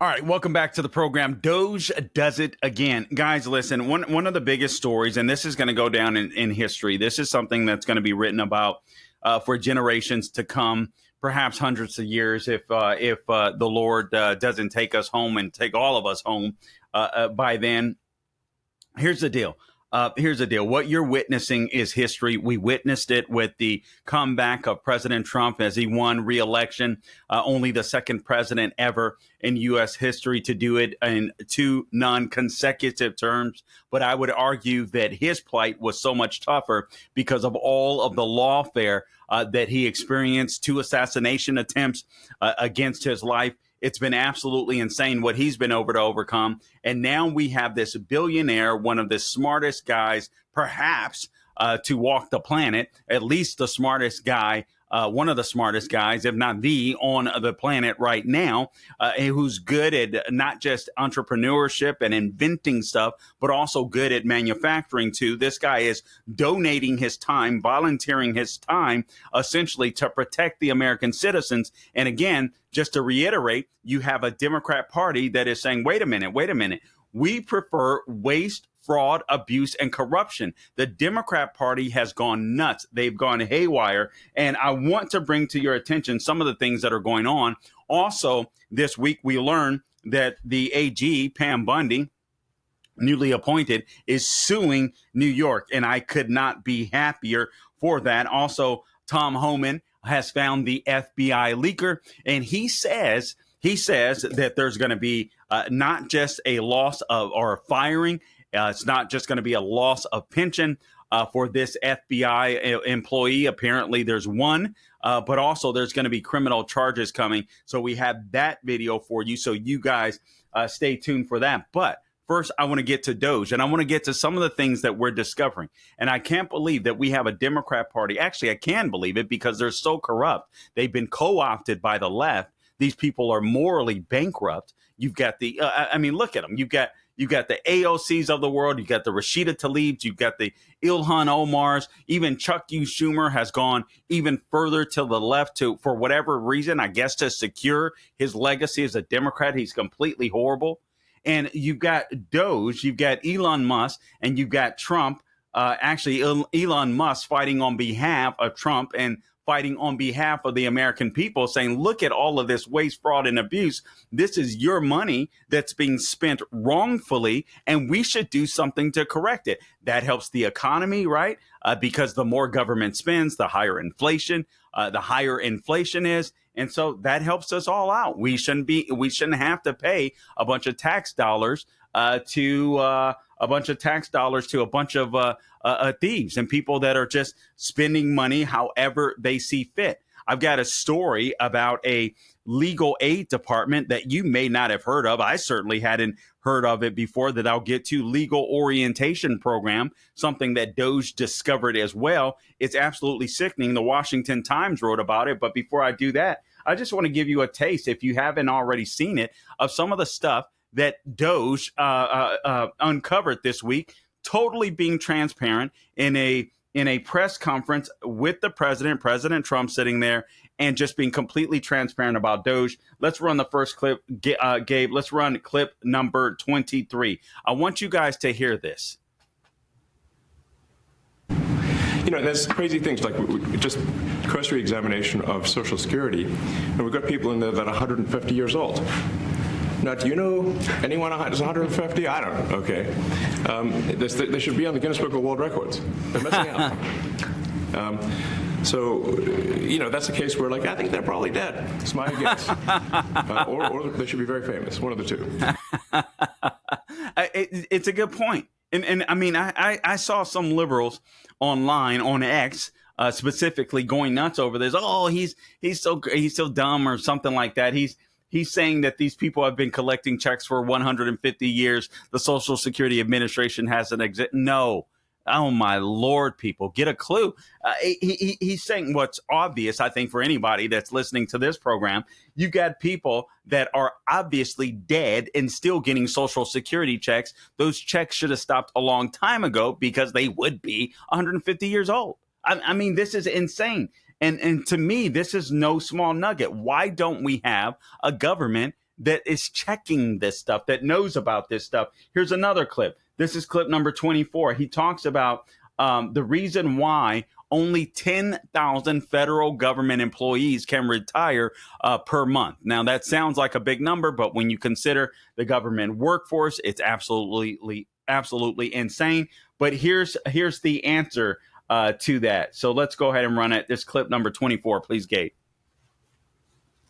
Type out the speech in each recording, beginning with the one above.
All right, welcome back to the program. Doge does it again. Guys, listen, one of the biggest stories, and this is going to go down in history. This is something that's going to be written about for generations to come, perhaps hundreds of years if the Lord doesn't take us home and take all of us home by then. Here's the deal. Here's the deal. What you're witnessing is history. We witnessed it with the comeback of President Trump as he won re-election, only the second president ever in U.S. history to do it in two non-consecutive terms. But I would argue that his plight was so much tougher because of all of the lawfare that he experienced, two assassination attempts against his life. It's been absolutely insane what he's been able to overcome. And now we have this billionaire, one of the smartest guys, perhaps, to walk the planet, at least the smartest guy, one of the smartest guys, if not the, on the planet right now, who's good at not just entrepreneurship and inventing stuff, but also good at manufacturing too. This guy is donating his time, volunteering his time, essentially to protect the American citizens. And again, just to reiterate, you have a Democrat Party that is saying, wait a minute. We prefer waste, fraud, abuse, and corruption. The Democrat Party has gone nuts. They've gone haywire. And I want to bring to your attention some of the things that are going on. Also, this week, we learned that the AG, Pam Bundy, newly appointed, is suing New York. And I could not be happier for that. Also, Tom Homan has found the FBI leaker, and he says that there's going to be not just a loss of or a firing. It's not just going to be a loss of pension for this FBI employee. Apparently, there's one, but also there's going to be criminal charges coming. So we have that video for you. So you guys stay tuned for that. But first, I want to get to Doge, and I want to get to some of the things that we're discovering. And I can't believe that we have a Democrat Party. Actually, I can believe it because they're so corrupt. They've been co-opted by the left. These people are morally bankrupt. You've got the, look at them. You've got the AOCs of the world. You've got the Rashida Tlaibs. You've got the Ilhan Omars. Even Chuck U. Schumer has gone even further to the left for whatever reason, I guess to secure his legacy as a Democrat. He's completely horrible. And you've got Doge, you've got Elon Musk, and you've got Trump. Elon Musk fighting on behalf of Trump and fighting on behalf of the American people, saying, look at all of this waste, fraud, and abuse. This is your money that's being spent wrongfully, and we should do something to correct it. That helps the economy, right? Because the more government spends, the higher inflation is. And so that helps us all out. We shouldn't have to pay a bunch of tax dollars to a bunch of thieves and people that are just spending money however they see fit. I've got a story about a legal aid department that you may not have heard of. I certainly hadn't heard of it before, that I'll get to. Legal orientation program, something that Doge discovered as well. It's absolutely sickening. The Washington Times wrote about it. But before I do that, I just want to give you a taste, if you haven't already seen it, of some of the stuff that Doge uncovered this week, totally being transparent in a press conference with the President Trump sitting there, and just being completely transparent about Doge. Let's run the first clip, Gabe. Let's run clip number 23. I want you guys to hear this. You know, there's crazy things like just cursory examination of Social Security, and we've got people in there that are 150 years old. Now, do you know anyone who's 150? I don't know. Okay. They should be on the Guinness Book of World Records. They're missing out. So, you know, that's a case where, like, I think they're probably dead. It's my guess. Or they should be very famous, one of the two. It's a good point. And I mean, I saw some liberals online on X specifically going nuts over this. Oh, he's so dumb or something like that. He's saying that these people have been collecting checks for 150 years. The Social Security Administration hasn't No. Oh, my Lord, people, get a clue. He's saying what's obvious, I think, for anybody that's listening to this program. You've got people that are obviously dead and still getting Social Security checks. Those checks should have stopped a long time ago because they would be 150 years old. I mean, this is insane. And to me, this is no small nugget. Why don't we have a government that is checking this stuff, that knows about this stuff. Here's another clip. This is clip number 24. He talks about the reason why only 10,000 federal government employees can retire per month. Now, that sounds like a big number, but when you consider the government workforce, it's absolutely insane. But here's the answer to that. So let's go ahead and run it. This clip number 24, please, Gabe.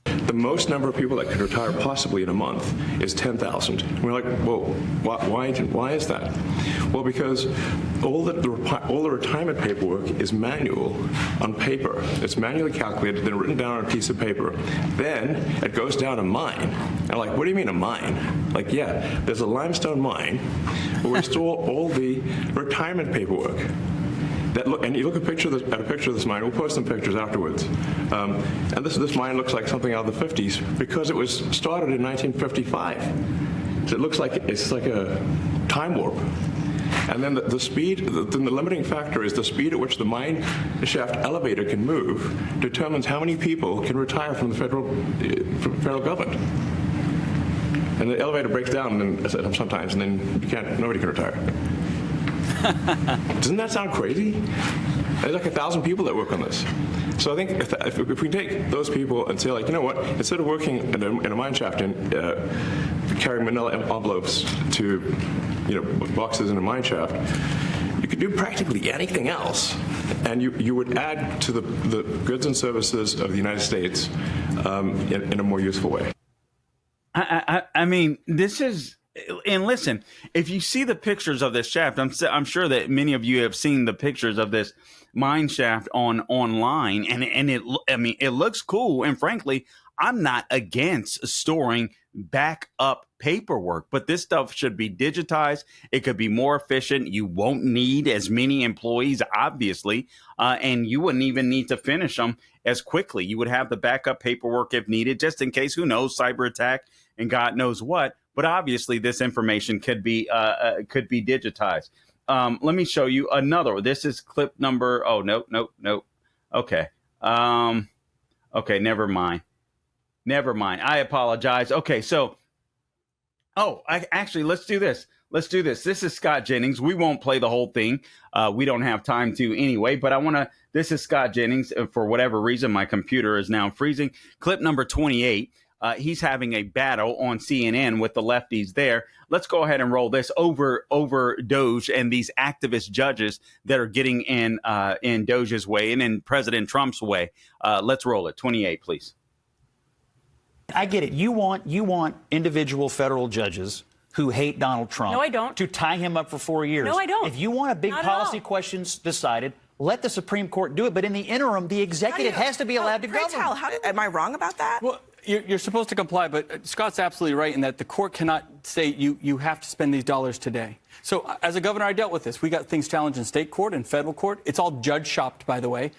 The most number of people that could retire possibly in a month is 10,000. We're like, whoa, why is that? Well, because all the retirement paperwork is manual on paper. It's manually calculated, then written down on a piece of paper. Then it goes down a mine. And I'm like, what do you mean a mine? Like, yeah, there's a limestone mine where we store all the retirement paperwork. And you look at a picture of this mine. We'll post some pictures afterwards. And this mine looks like something out of the 50s because it was started in 1955. So it looks like it's like a time warp. And then the speed, the limiting factor is the speed at which the mine shaft elevator can move determines how many people can retire from the federal government. And the elevator breaks down sometimes, and then nobody can retire. Doesn't that sound crazy? There's like 1,000 people that work on this. So I think if we take those people and say, like, you know what, instead of working in a mine shaft and carrying manila envelopes to, boxes in a mine shaft, you could do practically anything else, and you would add to the goods and services of the United States in a more useful way. I mean, this is. And listen, if you see the pictures of this shaft, I'm sure that many of you have seen the pictures of this mine shaft online, and it looks cool. And frankly, I'm not against storing backup paperwork, but this stuff should be digitized. It could be more efficient. You won't need as many employees, obviously, and you wouldn't even need to finish them as quickly. You would have the backup paperwork if needed, just in case, who knows, cyber attack and God knows what. But obviously, this information could be digitized. Let me show you another. This is clip number. Oh, no. Okay. Okay. Never mind. I apologize. Okay. So, let's do this. This is Scott Jennings. We won't play the whole thing. We don't have time to anyway. But this is Scott Jennings. For whatever reason, my computer is now freezing. Clip number 28. He's having a battle on CNN with the lefties there. Let's go ahead and roll this over Doge and these activist judges that are getting in Doge's way and in President Trump's way. Let's roll it. 28, please. I get it. You want individual federal judges who hate Donald Trump. No, I don't. To tie him up for 4 years. No, I don't. If you want a big policy questions decided, let the Supreme Court do it. But in the interim, the executive has to be allowed to govern. Am I wrong about that? Well, you're supposed to comply, but Scott's absolutely right in that the court cannot say you have to spend these dollars today. So as a governor, I dealt with this. We got things challenged in state court and federal court. It's all judge shopped, by the way.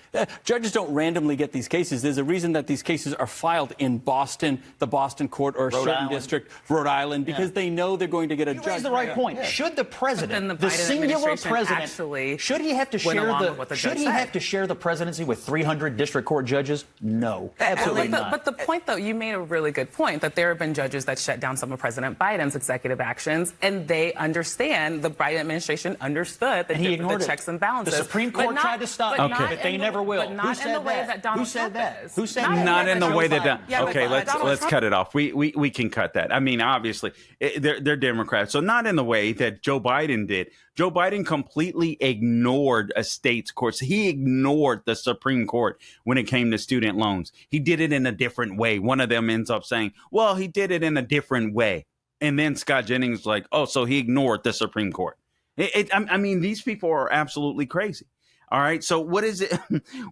Judges don't randomly get these cases. There's a reason that these cases are filed in Boston, the Boston court, or a certain district, Rhode Island, because they know they're going to get a judge. You raise the right point. Should the president, the singular president, should he have to share the presidency with 300 district court judges? No, absolutely not. But the point, though, you made a really good point that there have been judges that shut down some of President Biden's executive actions, and they understand. The Biden administration understood the checks and balances. The Supreme Court tried to stop it, but they never will. But not in the way that Donald Trump is. Who said that? Not in the way that. Okay, let's cut it off. We can cut that. I mean, obviously, they're Democrats, so not in the way that Joe Biden did. Joe Biden completely ignored a state's courts. He ignored the Supreme Court when it came to student loans. He did it in a different way. One of them ends up saying, well, he did it in a different way. And then Scott Jennings is like, oh, so he ignored the Supreme Court. I mean, these people are absolutely crazy. All right. So what is it?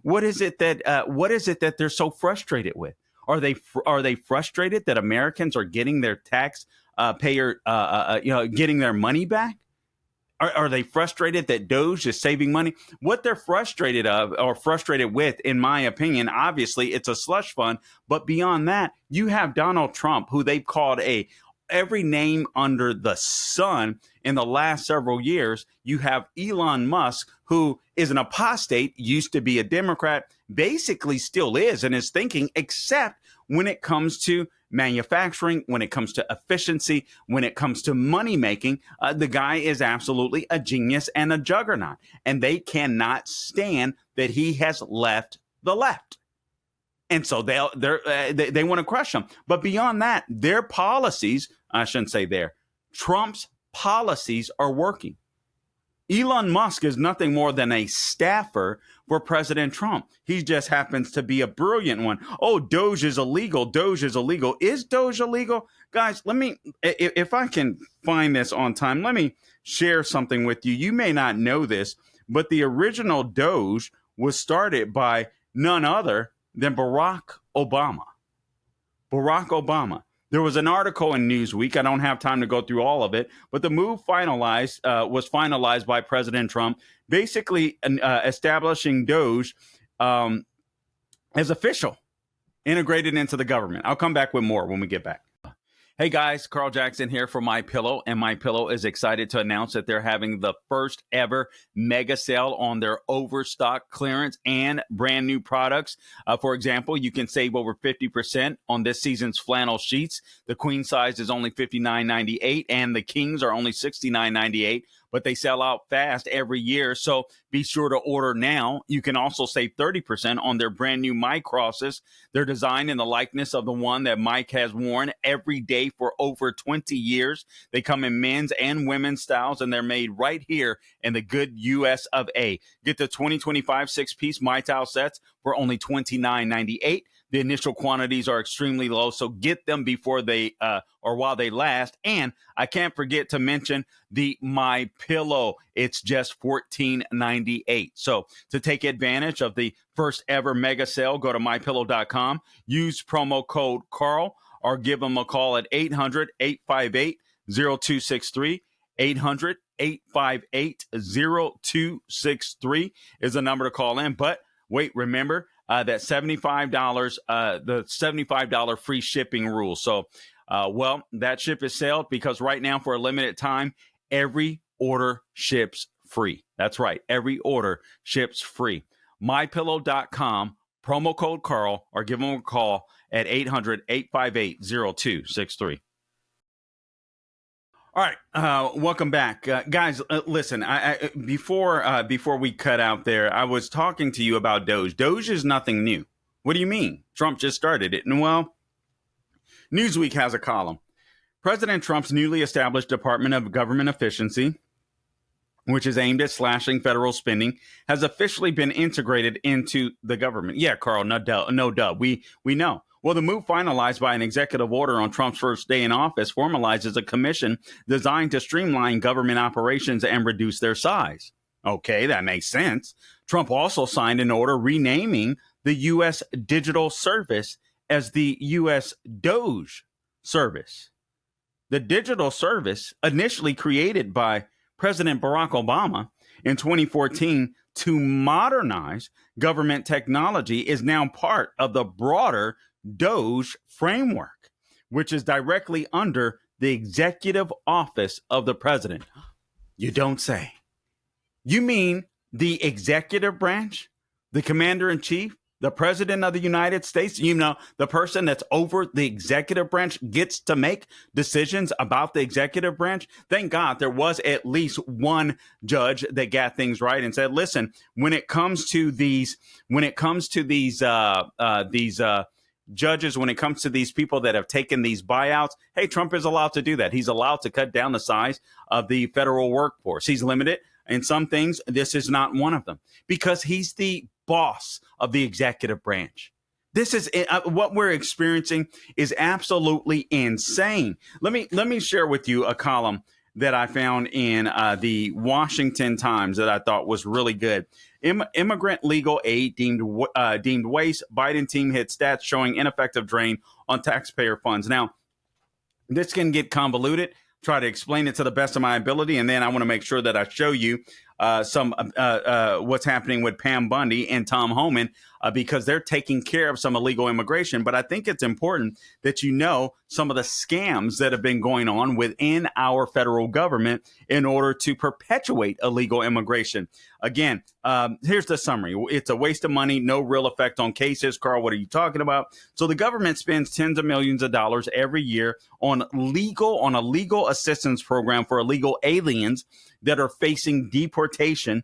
What is it that they're so frustrated with? Are they frustrated that Americans are getting their tax payer, getting their money back? Are they frustrated that Doge is saving money? What they're frustrated with, in my opinion, obviously it's a slush fund. But beyond that, you have Donald Trump, who they've called every name under the sun in the last several years. You have Elon Musk, who is an apostate, used to be a Democrat, basically still is and is thinking, except when it comes to manufacturing, when it comes to efficiency, when it comes to money making, the guy is absolutely a genius and a juggernaut. And they cannot stand that he has left the left. And so they want to crush him. But beyond that, their policies, I shouldn't say Trump's policies are working. Elon Musk is nothing more than a staffer for President Trump. He just happens to be a brilliant one. Oh, Doge is illegal. Doge is illegal. Is Doge illegal? Guys, if I can find this on time, let me share something with you. You may not know this, but the original Doge was started by none other than Barack Obama. Barack Obama. There was an article in Newsweek. I don't have time to go through all of it, but the move was finalized by President Trump, basically establishing Doge as official, integrated into the government. I'll come back with more when we get back. Hey guys, Carl Jackson here for MyPillow, and MyPillow is excited to announce that they're having the first ever mega sale on their overstock clearance and brand new products. For example, you can save over 50% on this season's flannel sheets. The queen size is only $59.98 and the kings are only $69.98. But they sell out fast every year, so be sure to order now. You can also save 30% on their brand new Mike crosses. They're designed in the likeness of the one that Mike has worn every day for over 20 years. They come in men's and women's styles, and they're made right here in the good U.S. of A. Get the 2025 six-piece My Towel sets for only $29.98. The initial quantities are extremely low, so get them before while they last. And I can't forget to mention the My Pillow. It's just $14.98. So to take advantage of the first ever mega sale, go to mypillow.com, use promo code Carl, or give them a call at 800-858-0263. 800-858-0263 is the number to call in. But wait, remember that $75, the $75 free shipping rule. So, that ship is sailed because right now for a limited time, every order ships free. That's right. Every order ships free. MyPillow.com, promo code Carl, or give them a call at 800-858-0263. All right, welcome back, guys. Listen, before we cut out there, I was talking to you about Doge. Doge is nothing new. What do you mean? Trump just started it. And well, Newsweek has a column. President Trump's newly established Department of Government Efficiency, which is aimed at slashing federal spending, has officially been integrated into the government. Yeah, Carl, no duh. We know. Well, the move finalized by an executive order on Trump's first day in office formalizes a commission designed to streamline government operations and reduce their size. Okay, that makes sense. Trump also signed an order renaming the U.S. Digital Service as the U.S. Doge Service. The digital service, initially created by President Barack Obama in 2014 to modernize government technology, is now part of the broader Doge framework, which is directly under the executive office of the president. You don't say. You mean the executive branch, the commander in chief, the president of the United States, the person that's over the executive branch gets to make decisions about the executive branch. Thank God there was at least one judge that got things right and said, listen, when it comes to these judges, when it comes to these people that have taken these buyouts, hey, Trump is allowed to do that. He's allowed to cut down the size of the federal workforce. He's limited in some things. This is not one of them because he's the boss of the executive branch. This is what we're experiencing is absolutely insane. Let me share with you a column that I found in the Washington Times that I thought was really good. Immigrant legal aid deemed waste. Biden team hit stats showing ineffective drain on taxpayer funds. Now, this can get convoluted. Try to explain it to the best of my ability, and then I want to make sure that I show you what's happening with Pam Bundy and Tom Homan because they're taking care of some illegal immigration. But I think it's important that you know some of the scams that have been going on within our federal government in order to perpetuate illegal immigration. Again, here's the summary. It's a waste of money, no real effect on cases. Carl, what are you talking about? So the government spends tens of millions of dollars every year on a legal assistance program for illegal aliens that are facing deportation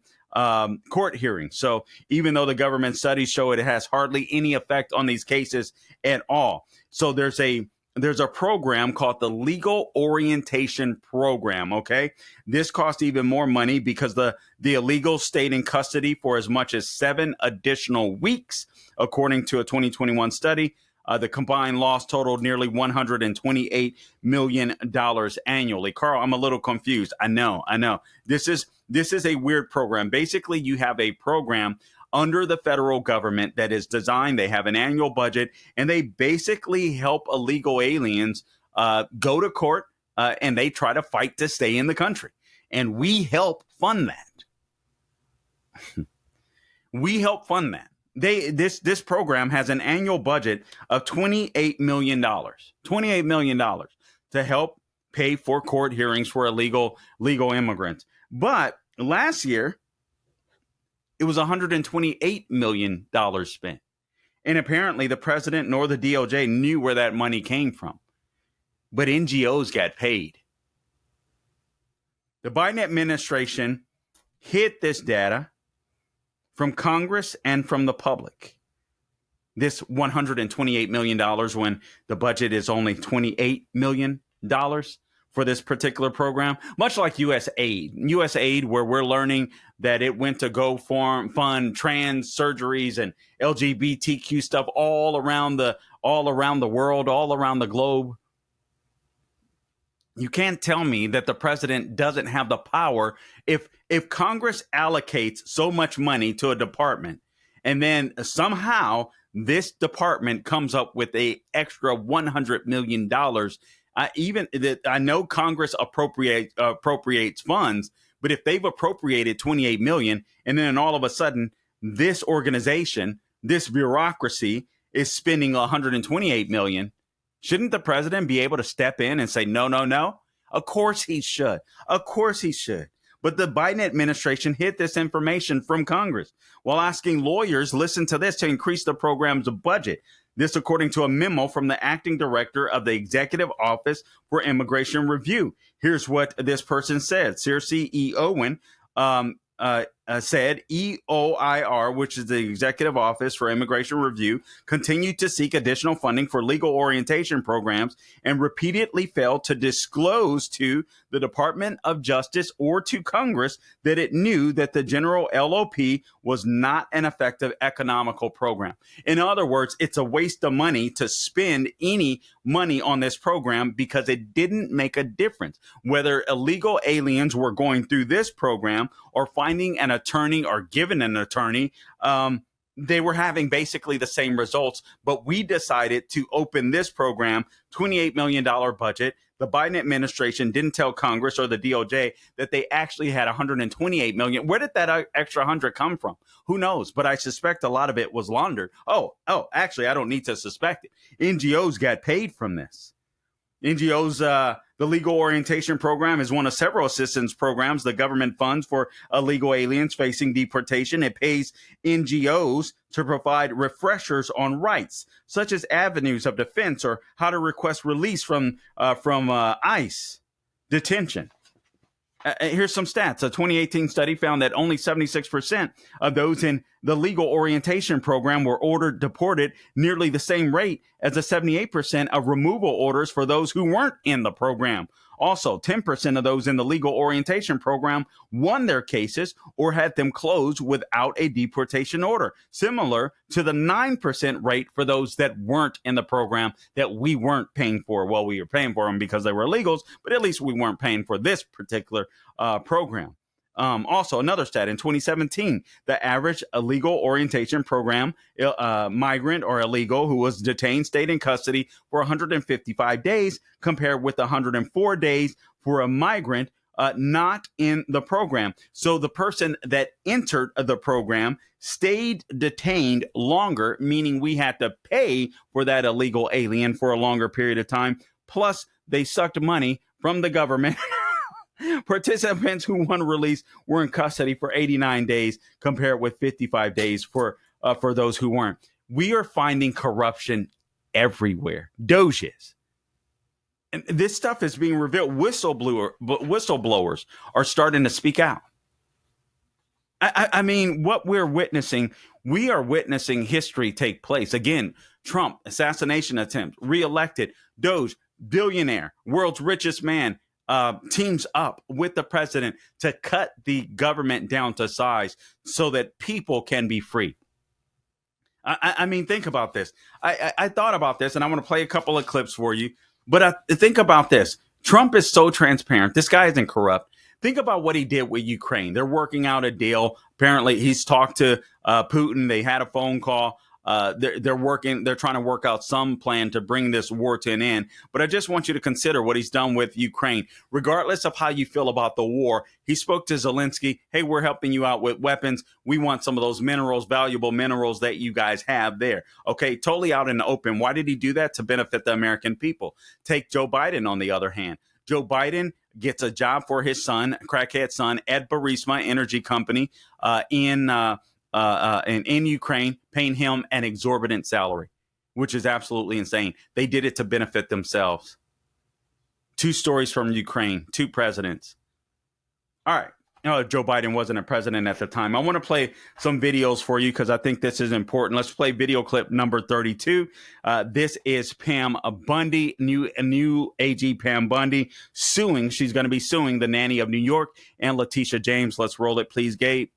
court hearings. So even though the government studies show it has hardly any effect on these cases at all. So there's a program called the Legal Orientation Program. OK, this costs even more money because the illegals stayed in custody for as much as 7 additional weeks, according to a 2021 study. The combined loss totaled nearly $128 million annually. Carl, I'm a little confused. I know. This is a weird program. Basically, you have a program under the federal government that is designed. They have an annual budget, and they basically help illegal aliens go to court, and they try to fight to stay in the country. And we help fund that. We help fund that. This program has an annual budget of $28 million. $28 million to help pay for court hearings for legal immigrants. But last year, it was $128 million spent. And apparently the president nor the DOJ knew where that money came from. But NGOs got paid. The Biden administration hid this data from Congress and from the public. This $128 million when the budget is only $28 million for this particular program, much like USAID, where we're learning that it went to go fund trans surgeries and LGBTQ stuff all around the world, all around the globe. You can't tell me that the president doesn't have the power. If Congress allocates so much money to a department and then somehow this department comes up with an extra $100 million, I know Congress appropriates funds, but if they've appropriated $28 million and then all of a sudden this organization, this bureaucracy is spending $128 million, shouldn't the president be able to step in and say, no? Of course he should. But the Biden administration hid this information from Congress while asking lawyers, listen to this, to increase the program's budget. This, according to a memo from the acting director of the Executive Office for Immigration Review. Here's what this person said. Circe E. Owen said EOIR, which is the Executive Office for Immigration Review, continued to seek additional funding for legal orientation programs and repeatedly failed to disclose to the Department of Justice or to Congress that it knew that the general LOP was not an effective economical program. In other words, it's a waste of money to spend any money on this program because it didn't make a difference. Whether illegal aliens were going through this program or finding an attorney or given an attorney, they were having basically the same results. But we decided to open this program, $28 million budget. The Biden administration didn't tell Congress or the DOJ that they actually had $128 million. Where did that extra 100 come from? Who knows? But I suspect a lot of it was laundered. Oh, actually, I don't need to suspect it. NGOs got paid from this. NGOs, the Legal Orientation Program is one of several assistance programs the government funds for illegal aliens facing deportation. It pays NGOs to provide refreshers on rights, such as avenues of defense or how to request release from ICE detention. Here's some stats. A 2018 study found that only 76% of those in the legal orientation program were ordered deported, nearly the same rate as the 78% of removal orders for those who weren't in the program. Also, 10% of those in the legal orientation program won their cases or had them closed without a deportation order, similar to the 9% rate for those that weren't in the program that we weren't paying for. Well, we were paying for them because they were illegals, but at least we weren't paying for this particular program. Also, another stat, in 2017, the average illegal orientation program migrant or illegal who was detained stayed in custody for 155 days, compared with 104 days for a migrant not in the program. So the person that entered the program stayed detained longer, meaning we had to pay for that illegal alien for a longer period of time. Plus, they sucked money from the government. Participants who won release were in custody for 89 days, compared with 55 days for those who weren't. We are finding corruption everywhere. Doge is. And this stuff is being revealed. Whistleblowers are starting to speak out. I mean, what we are witnessing history take place. Again, Trump, assassination attempt, reelected, Doge, billionaire, world's richest man, teams up with the president to cut the government down to size so that people can be free. I mean, think about this. I thought about this, and I want to play a couple of clips for you. But think about this. Trump is so transparent. This guy isn't corrupt. Think about what he did with Ukraine. They're working out a deal. Apparently, he's talked to Putin. They had a phone call. They're trying to work out some plan to bring this war to an end. But I just want you to consider what he's done with Ukraine. Regardless of how you feel about the war, he spoke to Zelensky. Hey, we're helping you out with weapons. We want some of those minerals, valuable minerals that you guys have there. Okay, totally out in the open. Why did he do that? To benefit the American people. Take Joe Biden, on the other hand. Joe Biden gets a job for his son, crackhead son, at Burisma Energy Company in Ukraine, paying him an exorbitant salary, which is absolutely insane. They did it to benefit themselves. 2 stories from Ukraine, 2 presidents. All right. Joe Biden wasn't a president at the time. I want to play some videos for you because I think this is important. Let's play video clip number 32. This is Pam Bundy, new AG Pam Bundy, suing. She's going to be suing the nanny of New York and Letitia James. Let's roll it, please, Gabe.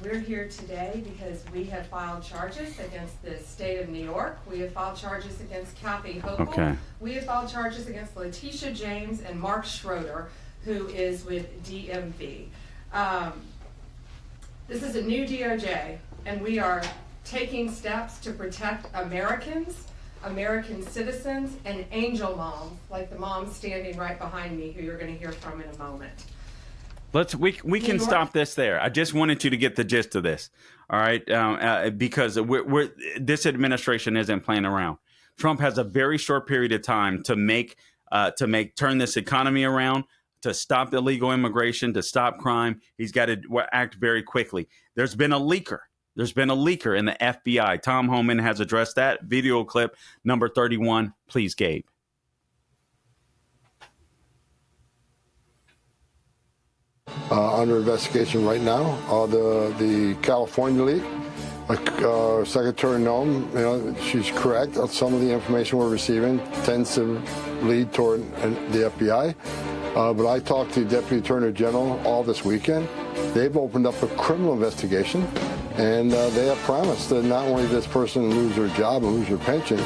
We're here today because we have filed charges against the state of New York. We have filed charges against Kathy Hochul. Okay. We have filed charges against Letitia James and Mark Schroeder, who is with DMV. This is a new DOJ, and we are taking steps to protect Americans, American citizens, and angel moms, like the mom standing right behind me, who you're going to hear from in a moment. We can stop this there. I just wanted you to get the gist of this, all right? Because this administration isn't playing around. Trump has a very short period of time to turn this economy around, to stop illegal immigration, to stop crime. He's got to act very quickly. There's been a leaker. There's been a leaker in the FBI. Tom Homan has addressed that. Video clip number 31, please, Gabe. Under investigation right now. The California leak, Secretary Noem, she's correct. Some of the information we're receiving tends to lead toward the FBI. But I talked to the Deputy Attorney General all this weekend. They've opened up a criminal investigation, and they have promised that not only does this person lose their job and lose their pension,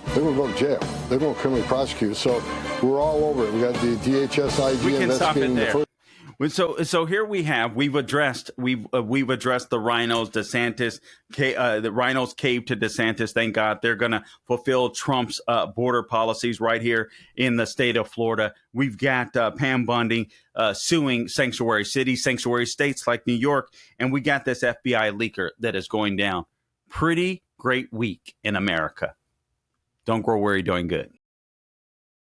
they're going to go to jail. They're going to criminally prosecute. So we're all over it. We got the DHS IG investigating the first. So here we've addressed the rhinos, DeSantis, the rhinos caved to DeSantis. Thank God. They're going to fulfill Trump's border policies right here in the state of Florida. We've got Pam Bundy suing sanctuary cities, sanctuary states like New York, and we got this FBI leaker that is going down. Pretty great week in America. Don't grow weary doing good.